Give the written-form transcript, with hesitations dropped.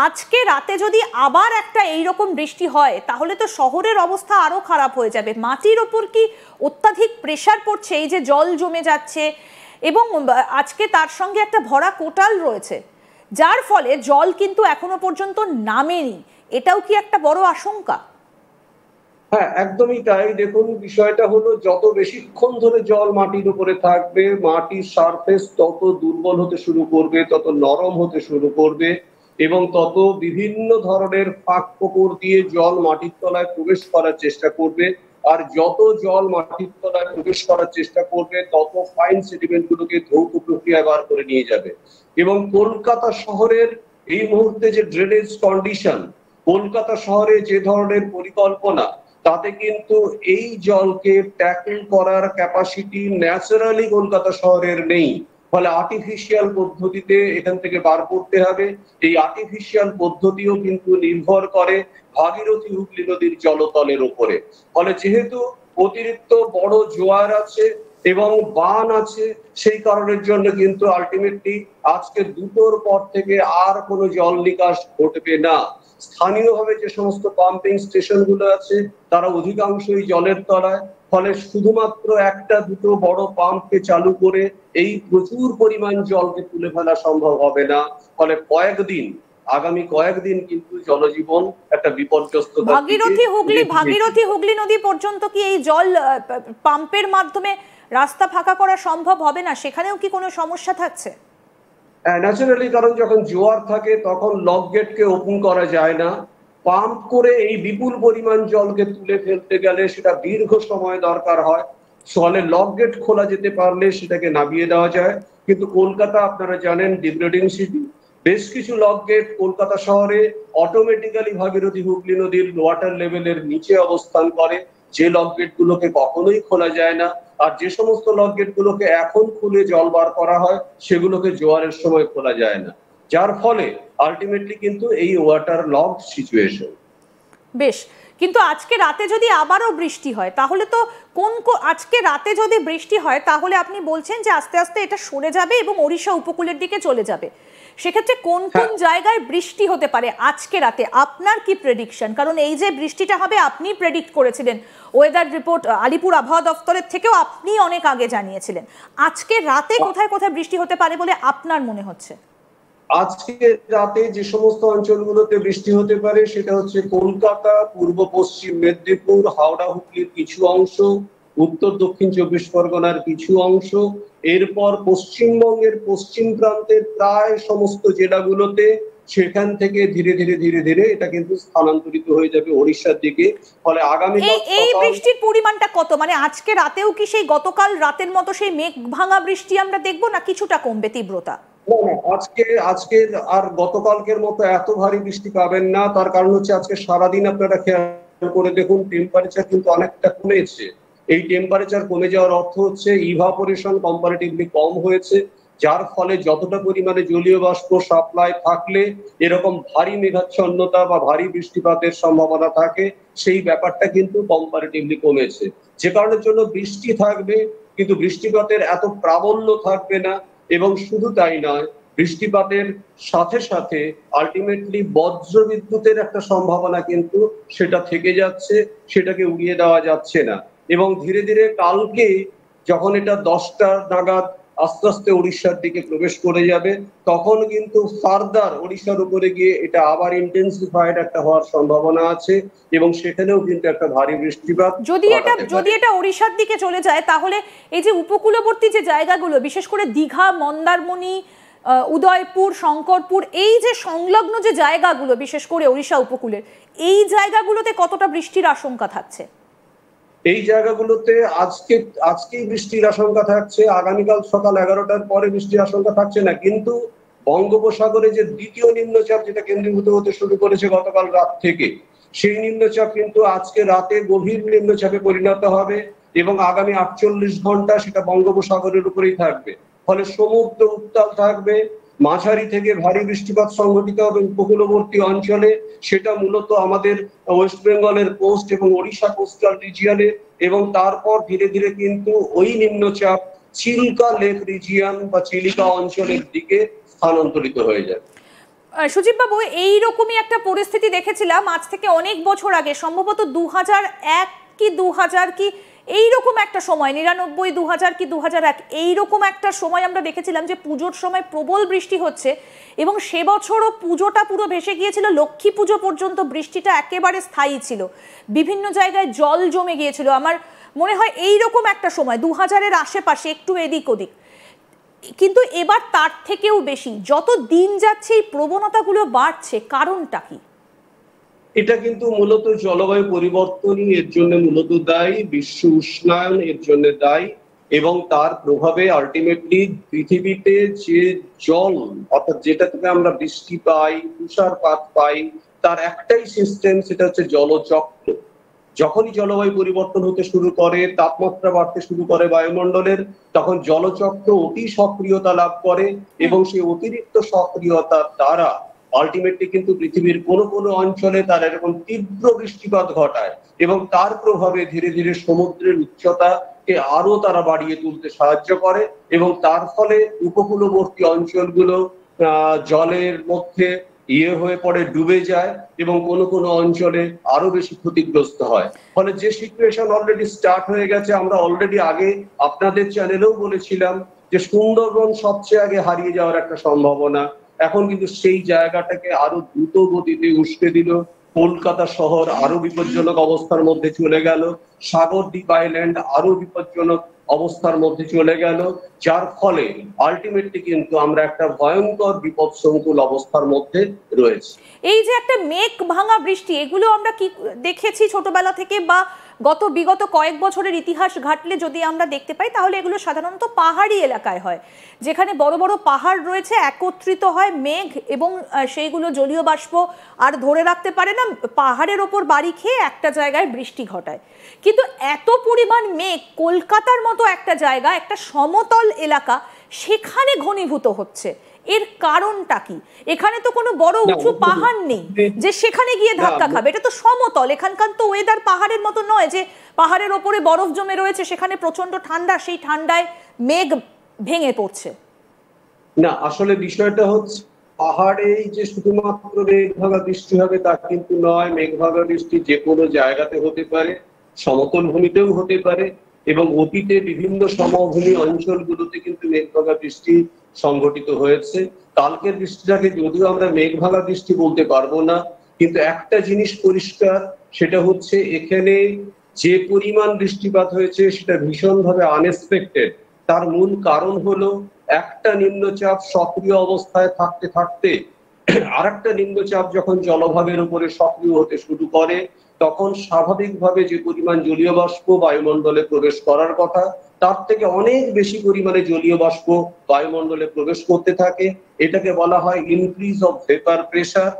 আজকে রাতে যদি আবার একটা এইরকম বৃষ্টি হয় তাহলে তো শহরের অবস্থা আরো খারাপ হয়ে যাবে। মাটির ওপর কি অত্যাধিক প্রেসার পড়ছে, এই যে জল জমে যাচ্ছে এবং আজকে তার সঙ্গে একটা ভরা কোটাল রয়েছে, যার ফলে জল কিন্তু এখনো পর্যন্ত নামেনি। এটাও কি একটা বড় আশঙ্কা? হ্যাঁ, একদমই তাই। দেখুন, বিষয়টা হলো যত বেশিক্ষণ ধরে জল মাটির উপরে থাকবে, মাটির সারফেস তত দুর্বল হতে শুরু করবে, তত নরম হতে শুরু করবে এবং তত বিভিন্ন ধরনের ফাঁক ফোকর দিয়ে জল মাটির তলায় প্রবেশ করার চেষ্টা করবে। আর যত জল মাটির তলায় প্রবেশ করার চেষ্টা করবে তত ফাইন সেডিমেন্ট গুলোকে ধৌত প্রক্রিয়ায় বার করে নিয়ে যাবে। এবং কলকাতা শহরের এই মুহূর্তে যে ড্রেনেজ কন্ডিশন, কলকাতা শহরে যে ধরনের পরিকল্পনা, তাতে কিন্তু এই জলকে ট্যাকল করার ক্যাপাসিটি ন্যাচারালি কলকাতা শহরের নেই। ফলে আর্টিফিশিয়াল পদ্ধতিতে এখান থেকে বার করতে হবে। এই আর্টিফিশিয়াল পদ্ধতিও কিন্তু নির্ভর করে ভাগীরথী হুগলি নদীর জলতলের উপরে। ফলে যেহেতু অতিরিক্ত বড় জোয়ার আছে এবং বান আছে, সেই কারণের জন্য কিন্তু আলটিমেটলি আজকে দুটোর পর থেকে আর কোনো জল নিকাশ ঘটবে না। স্থানীয়ভাবে যে সমস্ত পাম্পিং স্টেশন গুলো আছে তারা অধিকাংশই জলের তলায়। ফলে শুধুমাত্র একটা দুটো বড় পাম্পকে চালু করে এই প্রচুর পরিমাণ জলকে তুলে ফেলা সম্ভব হবে না। ফলে আগামী কয়েকদিন কিন্তু জনজীবন একটা বিপর্যস্ততার দিকে ভাগীরথী হুগলি নদী পর্যন্ত কি এই জল পাম্পের মাধ্যমে রাস্তা ফাঁকা করা সম্ভব হবে না? সেখানেও কি কোনো সমস্যা থাকছে? ন্যাচারালি, কারণ যখন জোয়ার থাকে তখন লক গেটকে ওপেন করা যায় না। পাম্প করে এই বিপুল পরিমাণ জলকে তুলে ফেলতে গেলে সেটা দীর্ঘ সময় দরকার হয়। ফলে লক গেট খোলা যেতে পারলে সেটাকে নামিয়ে দেওয়া যায়। কিন্তু কলকাতা, আপনারা জানেন, ডিগ্রেডিং সিটি। বেশ কিছু লক গেট কলকাতা শহরে অটোমেটিক্যালি ভাগীরথী হুগলি নদীর ওয়াটার লেভেলের নিচে অবস্থান করে, যে লক গেট গুলোকে কখনোই খোলা যায় না। আর যে সমস্ত লক গেট গুলোকে এখন খুলে জল বার করা হয় সেগুলোকে জোয়ারের সময় খোলা যায় না, যার ফলে আলটিমেটলি কিন্তু এই ওয়াটার লক সিচুয়েশন। বেশ, কিন্তু আজকে রাতে যদি আবারও বৃষ্টি হয় তাহলে তো আজকে রাতে যদি বৃষ্টি হয় তাহলে আপনি বলছেন যে আস্তে আস্তে এটা সরে যাবে এবং ওড়িশা উপকূলের দিকে চলে যাবে। সেক্ষেত্রে কোন কোন জায়গায় বৃষ্টি হতে পারে আজকে রাতে? আপনার কি প্রেডিকশন? কারণ এই যে বৃষ্টিটা হবে আপনি প্রেডিক্ট করেছিলেন, ওয়েদার রিপোর্ট আলিপুর আবহাওয়া দপ্তরের থেকেও আপনি অনেক আগে জানিয়েছিলেন। আজকে রাতে কোথায় কোথায় বৃষ্টি হতে পারে বলে আপনার মনে হচ্ছে? আজকে রাতে যে সমস্ত অঞ্চলগুলোতে বৃষ্টি হতে পারে সেটা হচ্ছে কলকাতা, পূর্ব পশ্চিম মেদিনীপুর, হাওড়া হুগলির কিছু অংশ, উত্তর দক্ষিণ চব্বিশ পরগনার কিছু অংশ। এরপর পশ্চিমবঙ্গের পশ্চিম প্রান্তের প্রায় সমস্ত জেলাগুলোতে, সেখান থেকে ধীরে ধীরে ধীরে ধীরে এটা কিন্তু স্থানান্তরিত হয়ে যাবে ওড়িশার দিকে। ফলে আগামীকাল এই বৃষ্টির পরিমাণটা কত? মানে আজকে রাতেও কি সেই গতকাল রাতের মতো সেই মেঘ ভাঙা বৃষ্টি আমরা দেখবো, না কিছুটা কমবে তীব্রতা? আজকে আর গতকালকের মতো এত ভারী বৃষ্টি পাবেন না। তার কারণ হচ্ছে আজকে সারাদিন আপনারা খেয়াল করে দেখুন, টেম্পারেচার কিন্তু অনেকটা কমেছে। এই টেম্পারেচার কমে যাওয়ার অর্থ হচ্ছে ইভাপোরেশন কম্পারেটিভলি কম হয়েছে, যার ফলে যতটা পরিমাণে জলীয় বাষ্প সাপ্লাই থাকলে এরকম ভারী মেঘাচ্ছন্নতা বা ভারী বৃষ্টিপাতের সম্ভাবনা থাকে, সেই ব্যাপারটা কিন্তু কম্পারেটিভলি কমেছে। যে কারণের জন্য বৃষ্টি থাকবে কিন্তু বৃষ্টিপাতের এত প্রাবল্য থাকবে না। এবং শুধু তাই নয়, বৃষ্টিপাতের সাথে সাথে আলটিমেটলি বজ্র বিদ্যুতের একটা সম্ভাবনা কিন্তু সেটা থেকে যাচ্ছে, সেটাকে উড়িয়ে দেওয়া যাচ্ছে না। এবং ধীরে ধীরে কালকে যখন এটা 10টা নাগাদ আস্তে আস্তে উড়িষ্যার দিকে প্রবেশ করে যাবে, তখন কিন্তু ফার্দার উড়িষ্যার উপরে গিয়ে এটা আবার ইন্টেন্সিফাইড একটা হওয়ার সম্ভাবনা আছে এবং সেখানেও কিন্তু একটা ভারী বৃষ্টিপাত। যদি এটা ওড়িশার দিকে চলে যায় তাহলে এই যে উপকূলবর্তী যে জায়গাগুলো, বিশেষ করে দীঘা, মন্দারমণি, উদয়পুর, শঙ্করপুর, এই যে সংলগ্ন যে জায়গাগুলো বিশেষ করে ওড়িশা উপকূলের, এই জায়গাগুলোতে কতটা বৃষ্টির আশঙ্কা থাকছে? এই জায়গাগুলোতে আজকেই বৃষ্টির আশঙ্কা থাকছে। আগামীকাল সকাল 11টার পরে বৃষ্টির আশঙ্কা থাকছে না, কিন্তু বঙ্গোপসাগরে যে দ্বিতীয় নিম্নচাপ যেটা কেন্দ্রীভূত হতে শুরু করেছে গতকাল রাত থেকে, সেই নিম্নচাপ কিন্তু আজকে রাতে গভীর নিম্নচাপে পরিণত হবে এবং আগামী 48 ঘন্টা সেটা বঙ্গোপসাগরের উপরেই থাকবে। ফলে সমুদ্র উত্তাল থাকবে, মাঝারি থেকে ভারী বৃষ্টিপাত সংঘটিত হবে উপকূলবর্তী অঞ্চলে। সেটা মূলত আমাদের ওয়েস্ট বেঙ্গলের কোস্ট এবং ওড়িশা কোস্টাল রিজিয়নে, এবং তারপর ধীরে ধীরে কিন্তু ওই নিম্নচাপ চিল্কা লেক রিজিয়ন বা চিলিকা অঞ্চলের দিকে স্থানান্তরিত হয়ে যাবে। সুজিত বাবু, এইরকমই একটা পরিস্থিতি দেখেছিলাম আজ থেকে অনেক বছর আগে, সম্ভবত 2001 কি 2000 কি এইরকম একটা সময়, 99, 2000 কি 2001 এইরকম একটা সময় আমরা দেখেছিলাম যে পুজোর সময় প্রবল বৃষ্টি হচ্ছে, এবং সে বছরও পুজোটা পুরো ভেসে গিয়েছিল। লক্ষ্মী পুজো পর্যন্ত বৃষ্টিটা একেবারে স্থায়ী ছিল, বিভিন্ন জায়গায় জল জমে গিয়েছিল। আমার মনে হয় এইরকম একটা সময় 2000-এর আশেপাশে, একটু এদিক ওদিক। কিন্তু এবার তার থেকেও বেশি, যত দিন যাচ্ছে এই প্রবণতাগুলো বাড়ছে, কারণটা কি? এটা কিন্তু মূলত জলবায়ু পরিবর্তনই এর জন্য মূলত দায়ী, বিশ্ব উষ্ণায়ন এর জন্য দায়ী, এবং তার প্রভাবে আলটিমেটলি পৃথিবীতে যে জল, অর্থাৎ যেটা থেকে আমরা বৃষ্টি পাই, তুষারপাত পাই, তার একটাই সিস্টেম, সেটা হচ্ছে জলচক্র। যখনই জলবায়ু পরিবর্তন হতে শুরু করে, তাপমাত্রা বাড়তে শুরু করে বায়ুমণ্ডলের, তখন জলচক্র অতি সক্রিয়তা লাভ করে, এবং সেই অতিরিক্ত সক্রিয়তার দ্বারা আলটিমেটলি কিন্তু পৃথিবীর কোনো কোনো অঞ্চলে তার এরকম তীব্র বৃষ্টিপাত ঘটায়, এবং তার প্রভাবে ধীরে ধীরে সমুদ্রের উচ্চতাকে আরো তারা বাড়িয়ে তুলতে সাহায্য করে, এবং তার ফলে উপকূলবর্তী অঞ্চলগুলো জলের মধ্যে হয়ে পড়ে, ডুবে যায়, এবং কোনো কোনো অঞ্চলে আরো বেশি ক্ষতিগ্রস্ত হয়। ফলে যে সিচুয়েশন অলরেডি স্টার্ট হয়ে গেছে, আমরা অলরেডি আগে আপনাদের চ্যানেলেও বলেছিলাম যে সুন্দরবন সবচেয়ে আগে হারিয়ে যাওয়ার একটা সম্ভাবনা, এখন কিন্তু সেই জায়গাটাকে আরো দ্রুত গতিতে উস্কে দিল। কলকাতা শহর আরো বিপজ্জনক অবস্থার মধ্যে চলে গেল, সাগরদ্বীপ আইল্যান্ড আরো বিপজ্জনক অবস্থার মধ্যে চলে গেল, যার ফলে আলটিমেটলি কিন্তু আমরা একটা ভয়ঙ্কর বিপদসংকুল অবস্থার মধ্যে রয়েছে। এই যে একটা মেঘ ভাঙা বৃষ্টি, এগুলো আমরা কি দেখেছি ছোটবেলা থেকে, বা বিগত কয়েক বছরের ইতিহাস ঘাটলে যদি আমরা দেখতে পাই, তাহলে এগুলো সাধারণত পাহাড়ি এলাকায় হয়, যেখানে বড় বড় পাহাড় রয়েছে, একত্রিত হয় মেঘ, এবং সেইগুলো জলীয় বাষ্প আর ধরে রাখতে পারে না, পাহাড়ের ওপর বাড়ি খেয়ে একটা জায়গায় বৃষ্টি ঘটায়। কিন্তু এত পরিমাণ মেঘ কলকাতার মতো একটা জায়গা, একটা সমতল এলাকা, সেখানে ঘনীভূত হচ্ছে, এর কারণটা কি? এখানে তো কোনো বড় উঁচু পাহাড় নেই যে সেখানে গিয়ে ধাক্কা খাবে, এটা তো সমতল। এখানকার তো ওয়েদার পাহাড়ের মতো নয় যে পাহাড়ের ওপরে বরফ জমে রয়েছে, সেখানে প্রচন্ড ঠান্ডা, সেই ঠান্ডায় মেঘ ভেঙে পড়ছে। না, আসলে বিষয়টা হচ্ছে পাহাড়েই যে শুধুমাত্র মেঘভাগা বৃষ্টি হবে তা কিন্তু নয়। মেঘভাগা বৃষ্টি যে কোনো জায়গাতে হতে পারে, সমতল ভূমিতেও হতে পারে, এবং অতীতে বিভিন্ন সমভূমি অঞ্চলগুলোতে কিন্তু মেঘভাগা বৃষ্টি সংঘটিত হয়েছে। কালকের বৃষ্টিটাকে যদিও আমরা মেঘভাগা বৃষ্টি বলতে পারবো না, কিন্তু একটা জিনিস পরিষ্কার, সেটা হচ্ছে এখানে যে পরিমাণ বৃষ্টিপাত হয়েছে সেটা ভীষণভাবে আনএক্সপেক্টেড। তার মূল কারণ হলো একটা নিম্নচাপ সক্রিয় অবস্থায় থাকতে থাকতে আরেকটা নিম্নচাপ যখন জলভাগের উপরে সক্রিয় হতে শুরু করে, তখন স্বাভাবিকভাবে যে পরিমাণ জলীয় বাষ্প বায়ুমণ্ডলে প্রবেশ করার কথা, তার থেকে অনেক বেশি পরিমাণে জলীয় বাষ্প বায়ুমণ্ডলে প্রবেশ করতে থাকে। এটাকে বলা হয় ইনক্রিজ অফ ভেপার প্রেসার।